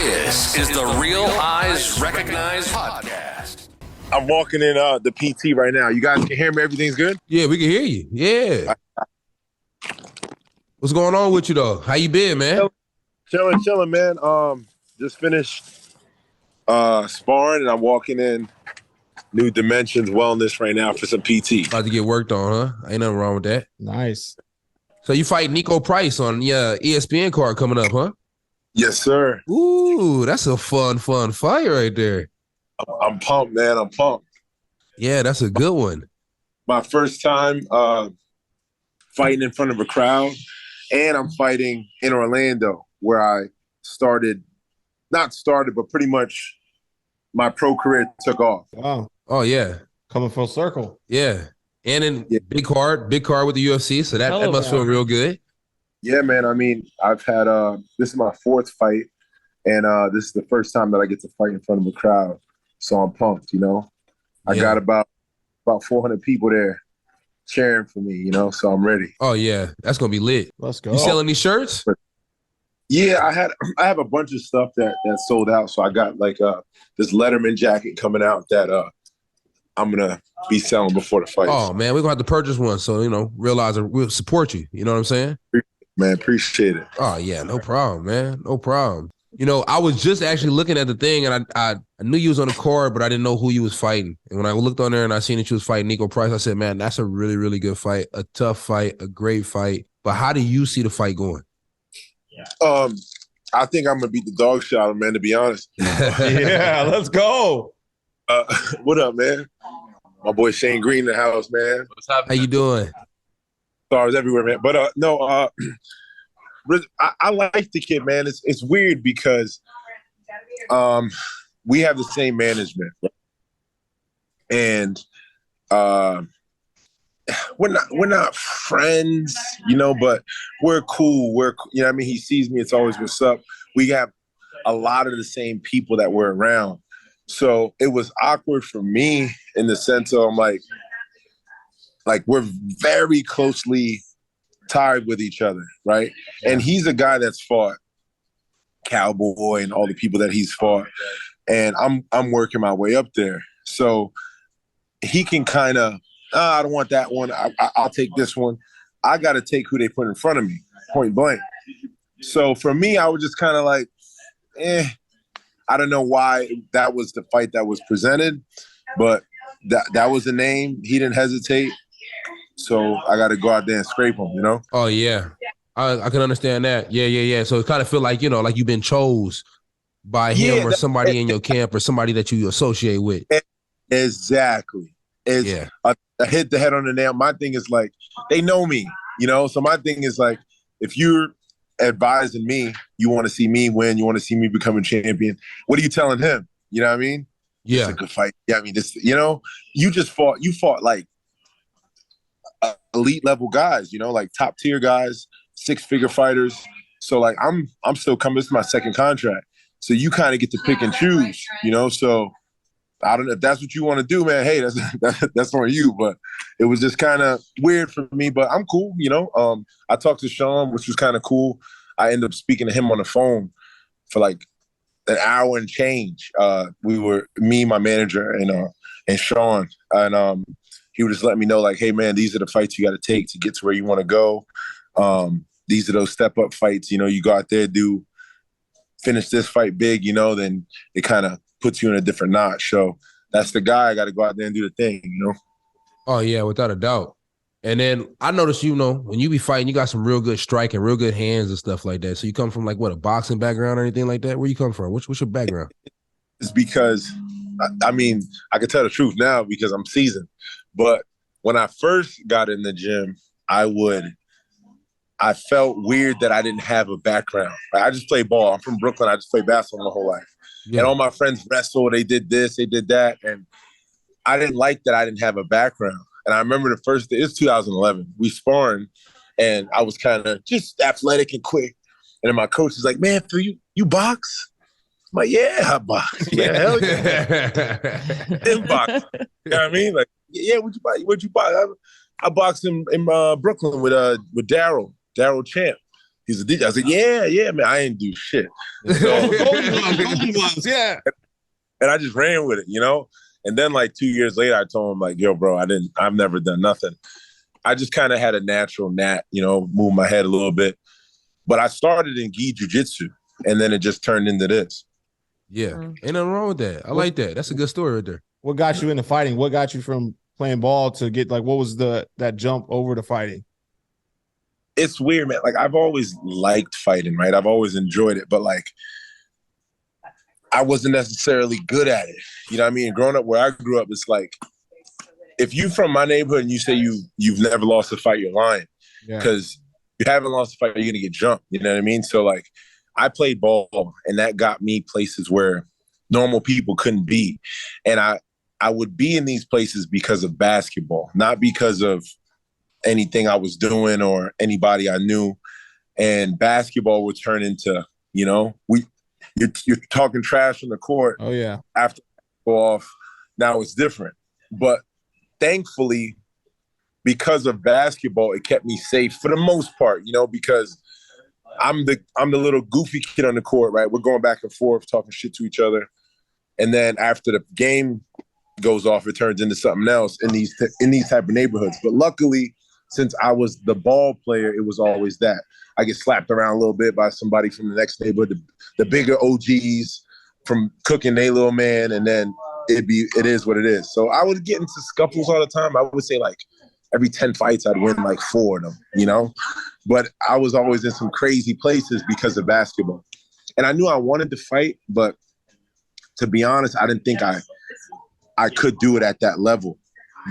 This is the Real Eyes Recognized podcast. I'm walking in the PT right now. You guys can hear me? Everything's good? Yeah, we can hear you. Yeah. What's going on with you, though? How you been, man? Chilling, man. Just finished sparring, and I'm walking in New Dimensions Wellness right now for some PT. About to get worked on, huh? Ain't nothing wrong with that. Nice. So you fight Nico Price on ESPN card coming up, huh? Yes, sir. Ooh, that's a fun fight right there. I'm pumped, man. I'm pumped. Yeah, that's a good one. My first time fighting in front of a crowd, and I'm fighting in Orlando, where I but pretty much my pro career took off. Wow. Oh, yeah. Coming full circle. Yeah. And in big card with the UFC, so that must feel real good. Yeah, man. I mean, I've had this is my fourth fight, and this is the first time that I get to fight in front of a crowd. So I'm pumped, you know. I got about 400 people there cheering for me, you know, so I'm ready. Oh, yeah. That's going to be lit. Let's go. You selling these shirts? Yeah, I have a bunch of stuff that sold out. So I got like this Letterman jacket coming out that I'm going to be selling before the fight. Oh, man, we're going to have to purchase one. So, you know, realize we'll support you. You know what I'm saying? Man, appreciate it. Oh, yeah, no problem, man. No problem. You know, I was just actually looking at the thing, and I knew you was on the card, but I didn't know who you was fighting. And when I looked on there and I seen that you was fighting Nico Price, I said, man, that's a really, really good fight, a tough fight, a great fight. But how do you see the fight going? I think I'm going to beat the dog shot out of him, man, to be honest. Yeah, let's go. What up, man? My boy Shane Green in the house, man. What's happening? How you doing? Stars everywhere, man. But I like the kid, man. It's weird because we have the same management, and we're not friends, you know, but we're cool. You know what I mean? He sees me, it's always what's up. We have a lot of the same people that we're around. So it was awkward for me in the sense of I'm like we're very closely tied with each other, right? And he's a guy that's fought Cowboy and all the people that he's fought, and I'm working my way up there. So he can kind of, I don't want that one. I'll take this one. I got to take who they put in front of me, point blank. So for me, I was just kind of like, I don't know why that was the fight that was presented, but that was the name. He didn't hesitate. So I got to go out there and scrape him, you know? Oh, yeah. I can understand that. Yeah. So it kind of feel like, you know, like you've been chose by him or somebody in your camp or somebody that you associate with. Exactly. I hit the head on the nail. My thing is like, they know me, you know? So my thing is like, if you're advising me, you want to see me win, you want to see me become a champion, what are you telling him? You know what I mean? Yeah. It's a good fight. Yeah, I mean, this, you know, you fought like elite level guys, you know, like top tier guys, 6-figure fighters. So like I'm still coming. This is my second contract. So you kind of get to pick and choose, you know. So I don't know if that's what you want to do, man. Hey, that's on you. But it was just kind of weird for me. But I'm cool, you know. I talked to Sean, which was kind of cool. I ended up speaking to him on the phone for like an hour and change. We were me, my manager, and Sean, and he would just let me know, like, hey, man, these are the fights you got to take to get to where you want to go. These are those step-up fights. You know, you go out there, finish this fight big, you know, then it kind of puts you in a different notch. So that's the guy. I got to go out there and do the thing, you know? Oh, yeah, without a doubt. And then I noticed, you know, when you be fighting, you got some real good striking, real good hands and stuff like that. So you come from, like, what, a boxing background or anything like that? Where you come from? What's your background? It's because, I mean, I can tell the truth now because I'm seasoned. But when I first got in the gym, I felt weird that I didn't have a background. Like, I just play ball. I'm from Brooklyn. I just played basketball my whole life. Yeah. And all my friends wrestle. They did this, they did that. And I didn't like that I didn't have a background. And I remember the first day, it's 2011. We sparring, and I was kind of just athletic and quick. And then my coach is like, man, Phil, you box? I'm like, yeah, I box. Yeah, hell yeah. In box. You know what I mean? Like, yeah, what'd you buy? I boxed in Brooklyn with Daryl Champ. He's a DJ. I was like, yeah, man. I ain't do shit. So, Golden ones, yeah. and I just ran with it, you know? And then like 2 years later, I told him like, yo, bro, I've never done nothing. I just kind of had a natural you know, move my head a little bit. But I started in gi jiu-jitsu, and then it just turned into this. Yeah. Ain't nothing wrong with that. I like that. That's a good story right there. What got you into fighting? What got you from playing ball to get like, what was that jump over to fighting? It's weird, man. Like I've always liked fighting, right? I've always enjoyed it, but like I wasn't necessarily good at it. You know what I mean? Growing up where I grew up, it's like if you from my neighborhood and you say you've never lost a fight, you're lying. Because you haven't lost a fight, you're gonna get jumped. You know what I mean? So like I played ball, and that got me places where normal people couldn't be. And I would be in these places because of basketball, not because of anything I was doing or anybody I knew. And basketball would turn into, you know, you're talking trash on the court. Oh yeah. After go off, now it's different. But thankfully, because of basketball, it kept me safe for the most part, you know, because I'm the little goofy kid on the court, right? We're going back and forth, talking shit to each other. And then after the game goes off, it turns into something else in these type of neighborhoods. But luckily, since I was the ball player, it was always that. I get slapped around a little bit by somebody from the next neighborhood, the bigger OGs from cooking their little man, and then it is what it is. So I would get into scuffles all the time. I would say like every 10 fights, I'd win like 4 of them, you know? But I was always in some crazy places because of basketball. And I knew I wanted to fight, but to be honest, I didn't think I could do it at that level,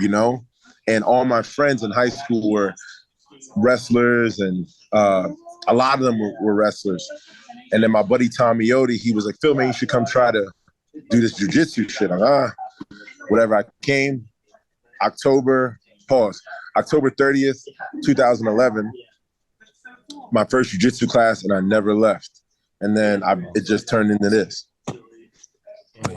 you know? And all my friends in high school were wrestlers, and a lot of them were wrestlers. And then my buddy Tommy Yodi, he was like, Phil, man, you should come try to do this jiu-jitsu shit. I'm like, whatever. I came October 30th, 2011, my first jiu-jitsu class, and I never left. And then it just turned into this. Oh,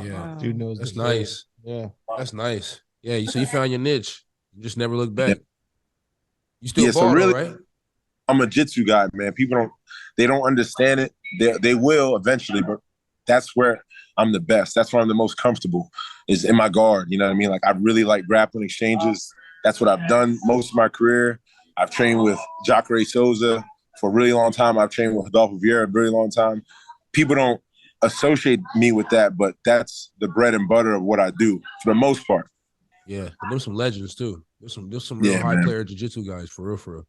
yeah. Dude knows. That's nice. Yeah. That's nice. Yeah, so you found your niche. You just never look back. Yeah. You still ball, really, right? I'm a jitsu guy, man. People don't understand it. They will eventually, but that's where I'm the best. That's where I'm the most comfortable, is in my guard. You know what I mean? Like I really like grappling exchanges. That's what I've done most of my career. I've trained with Jacare Souza for a really long time. I've trained with Adolfo Vieira a really long time. People don't associate me with that, but that's the bread and butter of what I do for the most part. Yeah, but there's some legends too. There's some real high player jiu-jitsu guys for real.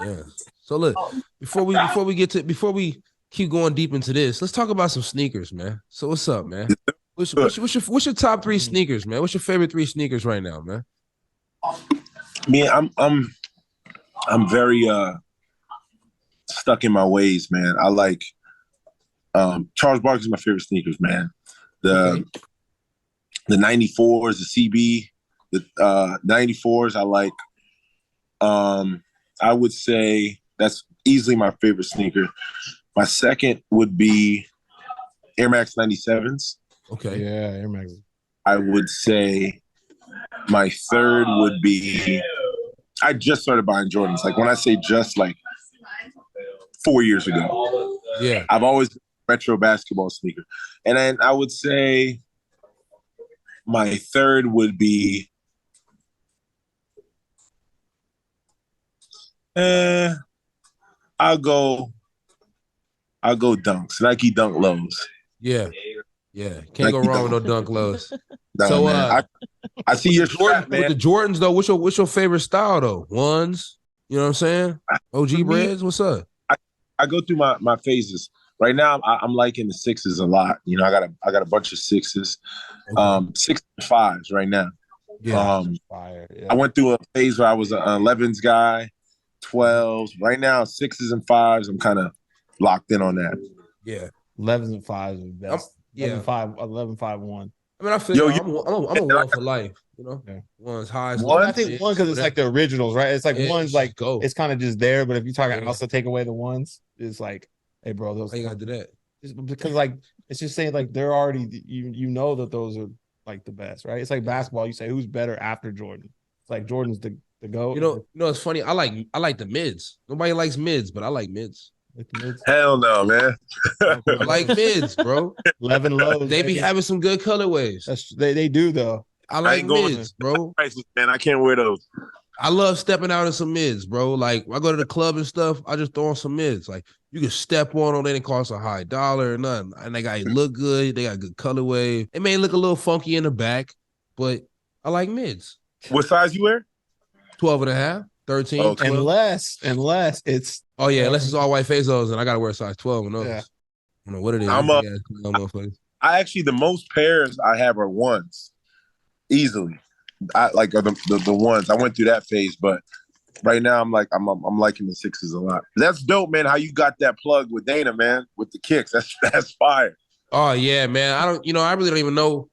Yeah. So look, before we keep going deep into this, let's talk about some sneakers, man. So what's up, man? What's your top 3 sneakers, man? What's your favorite 3 sneakers right now, man? Man, I'm very stuck in my ways, man. I like Charles Barkley's my favorite sneakers, man. The 94s, the CB, the 94s I like. I would say that's easily my favorite sneaker. My second would be Air Max 97s. Okay. Yeah, Air Max. I would say my third would be, I just started buying Jordans. Like when I say just, like 4 years ago. Yeah. I've always been a retro basketball sneaker. And then I would say my third would be I'll go Dunks, Nike Dunk Lows. Yeah. Can't go wrong with no Dunk Lows. No, So man, I see your strap, man. With the Jordans though, what's your favorite style though? Ones, you know what I'm saying? OG Breads, what's up? I go through my phases. Right now, I'm liking the 6s a lot. You know, I got a bunch of 6s, 6 and 5s right now. Yeah. I went through a phase where I was an 11s guy, 12s. Right now, 6s and 5s. I'm kind of locked in on that. Yeah. 11s and 5s are the best. 11, 5, 1. I mean, I feel I'm a one for life, you know. Yeah. One's highs. I think one because it's like the originals, right? It's like one's like go. It's kind of just there, but if you talk also take away the ones, it's like, hey, bro, those. Why you gotta do that? Because like it's just saying like they're already you know that those are like the best, right? It's like basketball. You say who's better after Jordan? It's like Jordan's The GOAT. It's funny. I like the mids. Nobody likes mids, but I like mids. Hell no, man. I like mids, bro. 11 lows. They be having some good colorways. They do though. I like mids, bro. Prices, man, I can't wear those. I love stepping out in some mids, bro. Like when I go to the club and stuff, I just throw on some mids. Like you can step on them, they didn't cost a high dollar or nothing. And they got look good, they got good colorway. It may look a little funky in the back, but I like mids. What size you wear? 12 and a half, 13. Okay. Unless it's unless it's all white Fazos and I gotta wear a size 12 and those. Yeah. I don't know what it is. I actually the most pairs I have are ones. Easily. I like the ones. I went through that phase, but right now I'm liking the sixes a lot. That's dope, man. How you got that plug with Dana, man, with the kicks. That's fire. Oh yeah, man. I really don't even know.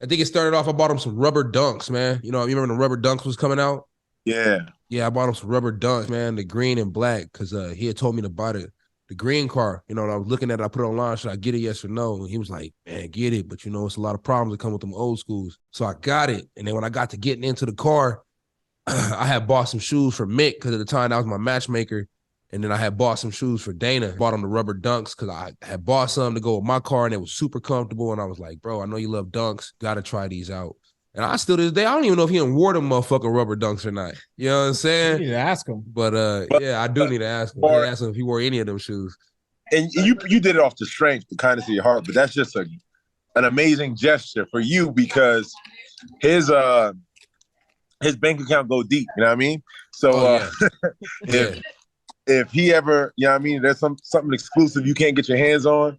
I think it started off, I bought him some rubber dunks, man. You remember when the rubber dunks was coming out? Yeah. Yeah, I bought him some rubber dunks, man, the green and black, because he had told me to buy the green car. And I was looking at it, I put it online, should I get it, yes or no? And he was like, man, get it. But, it's a lot of problems that come with them old schools. So I got it. And then when I got to getting into the car, I had bought some shoes for Mick, because at the time that was my matchmaker. And then I had bought some shoes for Dana. Bought him the rubber dunks because I had bought some to go with my car, and it was super comfortable. And I was like, bro, I know you love dunks. Got to try these out. And I still, to this day, I don't even know if he done wore them motherfucking rubber dunks or not. You know what I'm saying? You need to ask him. But yeah, I do need to ask him. I need to ask him if he wore any of them shoes. And you did it off the strength, the kindness of your heart, but that's just an amazing gesture for you, because his bank account go deep, you know what I mean? So if he ever, you know what I mean, there's something exclusive you can't get your hands on,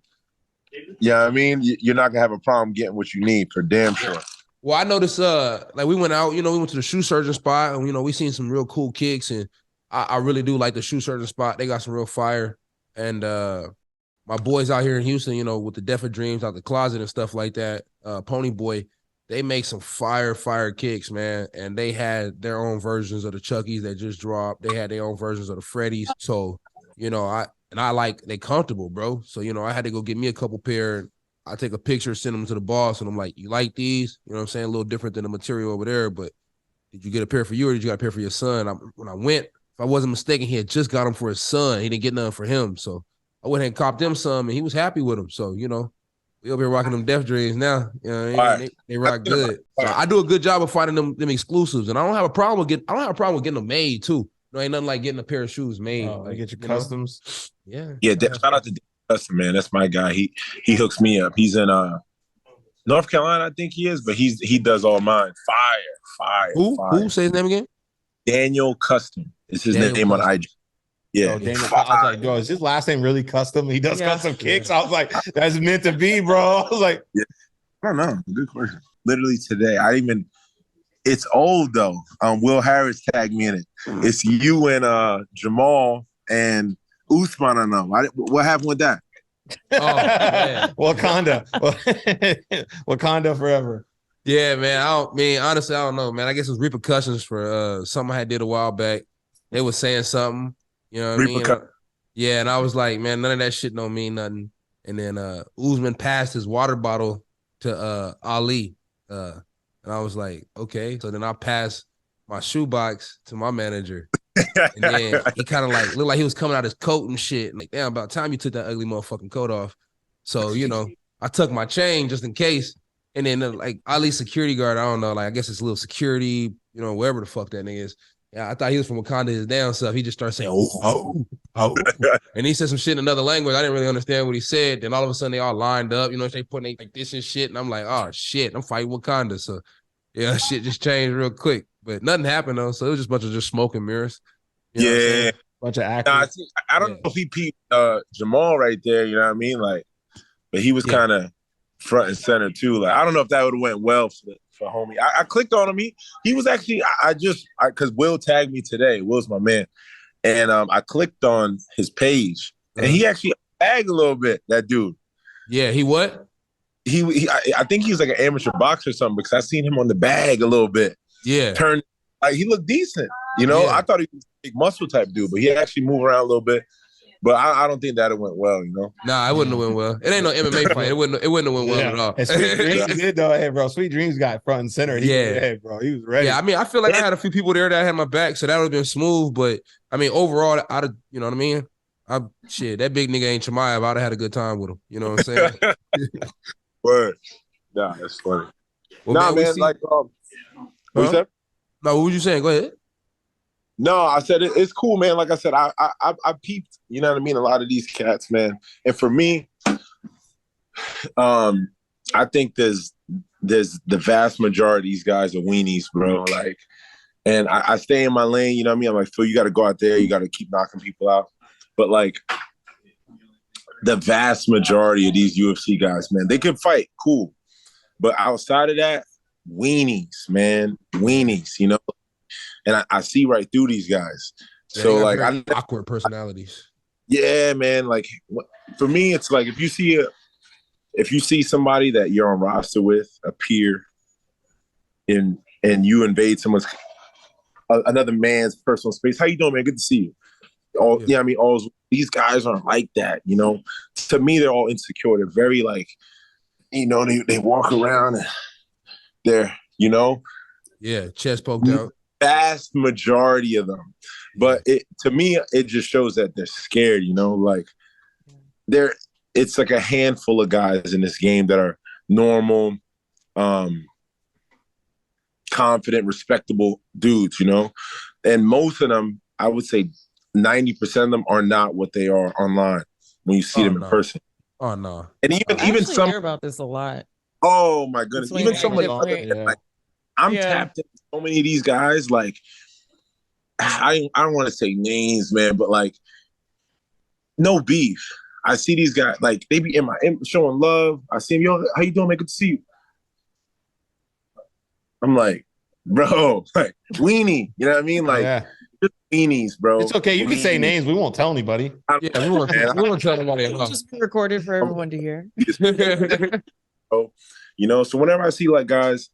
you know what I mean? You're not gonna have a problem getting what you need, for damn sure. Well, I noticed, like we went out, we went to the shoe surgeon spot, and we seen some real cool kicks, and I really do like the shoe surgeon spot. They got some real fire, and my boys out here in Houston, with the Deaf of Dreams out the closet and stuff like that, Pony Boy, they make some fire kicks, man, and they had their own versions of the Chuckies that just dropped. They had their own versions of the Freddies, so I like they comfortable, bro. So I had to go get me a couple pair. I take a picture, send them to the boss, and I'm like, you like these? You know what I'm saying? A little different than the material over there, but did you get a pair for you or did you get a pair for your son? When I went, if I wasn't mistaken, he had just got them for his son. He didn't get none for him. So I went ahead and copped him some, and he was happy with them. So, we over here rocking them Deaf Dreams now. They rock good. So I do a good job of finding them exclusives, and I don't have a problem with getting them made too. Ain't nothing like getting a pair of shoes made. I get your customs. Yeah. Yeah, shout out to Dustin, man. That's my guy. He hooks me up. He's in North Carolina, I think he is, but he does all mine. Fire. Who? Say his name again? Daniel Custom is his name on IG. Yeah. I was like, yo, is his last name really Custom? He does custom kicks. I was like, that's meant to be, bro. I was like, I don't know. Good question. Literally today, it's old though. Will Harris tagged me in it. It's you and Jamal and Usman. I don't know. What happened with that? Oh, man. Wakanda. Wakanda forever. Yeah, man. Honestly, I don't know, man. I guess it was repercussions for something I had did a while back. They were saying something, you know what I mean? Yeah, and I was like, man, none of that shit don't mean nothing. And then Usman passed his water bottle to Ali. And I was like, okay. So then I passed my shoebox to my manager. And then he kind of looked like he was coming out his coat and shit. Like, damn, about time you took that ugly motherfucking coat off. So, I took my chain just in case. And then Ali's security guard, I don't know, I guess it's a little security, wherever the fuck that nigga is. Yeah, I thought he was from Wakanda, his damn self. He just started saying, oh. And he said some shit in another language. I didn't really understand what he said. Then all of a sudden they all lined up, they putting like this and shit. And I'm like, oh shit, I'm fighting Wakanda. So yeah, shit just changed real quick. But nothing happened though. So it was just a bunch of just smoke and mirrors. Yeah. Bunch of actors. I don't know if he peeped Jamal right there, you know what I mean? But he was kind of front and center too. I don't know if that would have went well for homie. I clicked on him. He was actually, because Will tagged me today. Will's my man. And I clicked on his page, and he actually tagged a little bit, that dude. Yeah, he what? I think he was like an amateur boxer or something, because I seen him on the bag a little bit. Yeah. He looked decent. I thought he was a big muscle type dude, but he actually moved around a little bit. But I don't think that it went well, you know. Nah, it wouldn't have went well. It ain't no MMA fight. It wouldn't have went well at all. And Sweet Dreams did though. Hey, bro, Sweet Dreams got front and center. Hey, bro, he was ready. Yeah, I mean, I feel like I had a few people there that had my back, so that would have been smooth. But I mean, overall, I'd have, you know what I mean? That big nigga ain't Chimaev. I'd have had a good time with him. You know what I'm saying? Word. Nah, that's funny. Well, man, like, what you said? No, what was you saying? Go ahead. No, I said it's cool, man. Like I said, I peeped, you know what I mean, a lot of these cats, man. And for me, I think there's the vast majority of these guys are weenies, bro. Like, and I stay in my lane, you know what I mean? I'm like, Phil, you got to go out there, you got to keep knocking people out. But like, the vast majority of these UFC guys, man, they can fight, cool. But outside of that, weenies, man, weenies, you know. And I see right through these guys. Yeah, so like, awkward personalities. Yeah, man. Like for me, it's like if you see somebody that you're on roster with, a peer, and you invade someone's another man's personal space. How you doing, man? Good to see you. Yeah, I mean, all these guys aren't like that. You know, to me, they're all insecure. They're very like, you know, they walk around and they're, you know, chest poked out. Vast majority of them, but to me it just shows that they're scared, you know, like it's like a handful of guys in this game that are normal, confident, respectable dudes, you know, and most of them, I would say 90% of them are not what they are online when you see them in person. Oh no. And even some hear about this a lot. Oh my goodness. Even some like I'm Yeah. tapped into so many of these guys. Like, I don't want to say names, man, but like, no beef. I see these guys, like, they be showing love. I see them, yo, how you doing, man? Good to see you. I'm like, bro, like, weenie. You know what I mean? Like, just weenies, bro. It's okay. You can say names. We won't tell anybody. Yeah, we won't tell anybody. It'll just be recorded for everyone to hear. So, you know, so whenever I see like guys,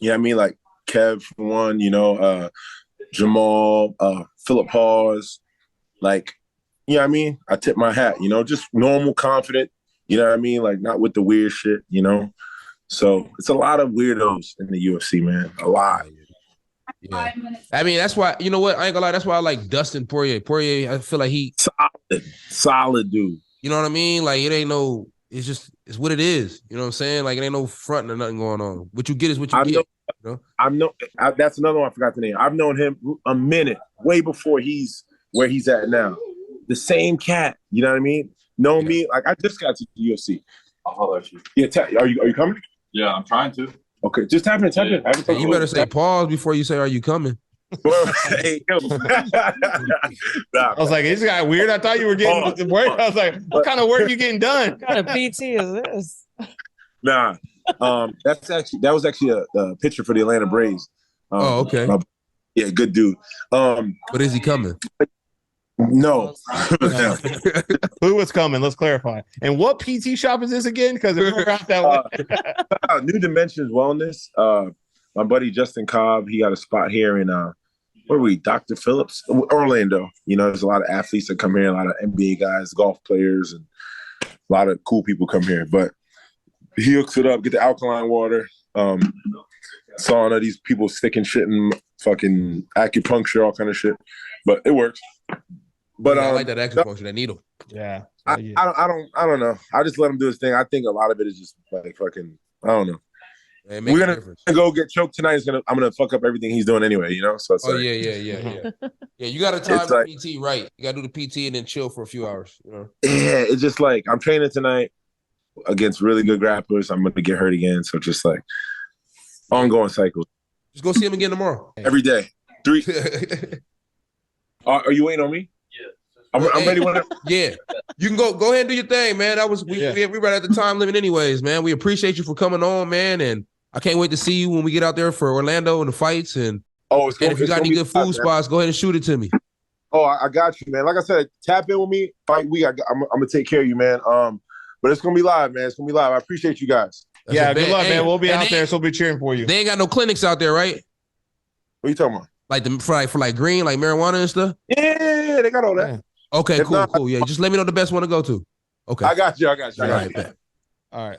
you know what I mean, like Kev for one, you know, Jamal, Philip Hawes, like, you know what I mean? I tip my hat, you know, just normal, confident, you know what I mean? Like, not with the weird shit, you know? So it's a lot of weirdos in the UFC, man. A lot. Yeah. I mean, that's why, you know what? I ain't gonna lie. That's why I like Dustin Poirier. Poirier, I feel like he solid dude. You know what I mean? Like, it ain't no, it's what it is. You know what I'm saying? Like, it ain't no fronting or nothing going on. What you get is what you get. You know? That's another one I forgot the name. I've known him a minute, way before he's where he's at now. The same cat, you know what I mean? Know me, like I just got to the UFC. I'll holler at you. Yeah, are you coming? Yeah, I'm trying to. Okay, just tap in. Hey, you better say pause before you say, "Are you coming?" Hey, yo. I was like, "This guy weird." I thought you were getting work. I was like, "What kind of work are you getting done? What kind of PT is this?" Nah, that was actually a picture for the Atlanta Braves. Oh, okay. Yeah, good dude. But is he coming? No. Who was coming? Let's clarify. And what PT shop is this again? Because if we're out that way. New Dimensions Wellness. My buddy Justin Cobb, he got a spot here in where are we? Dr. Phillips, Orlando. You know, there's a lot of athletes that come here, a lot of NBA guys, golf players, and a lot of cool people come here. But he hooks it up, get the alkaline water. Sauna, these people sticking shit in fucking acupuncture, all kind of shit. But it works. But I like that acupuncture, that needle. Yeah. I don't know. I just let him do his thing. I think a lot of it is just like fucking, I don't know. We're gonna go get choked tonight. I'm gonna fuck up everything he's doing anyway, you know. So it's yeah. You gotta time the like, PT right. You gotta do the PT and then chill for a few hours. You know. Yeah, it's just like I'm training tonight against really good grapplers. I'm gonna get hurt again, so just like ongoing cycle. Just go see him again tomorrow. Every day. 3. Are you waiting on me? I'm ready. Yeah, you can go ahead and do your thing, man. That was we right at the time limit, anyways, man. We appreciate you for coming on, man, and I can't wait to see you when we get out there for Orlando and the fights. And if you got any good food spots, go ahead and shoot it to me. Oh, I got you, man. Like I said, tap in with me. Fight week, I'm gonna take care of you, man. But it's gonna be live, man. It's gonna be live. I appreciate you guys. Yeah, good luck, man. We'll be out there, so we'll be cheering for you. They ain't got no clinics out there, right? What are you talking about? Like for green, like marijuana and stuff. Yeah, they got all that. Okay, If cool, not, cool. Yeah, just let me know the best one to go to. Okay. I got you. All right, bet. All right.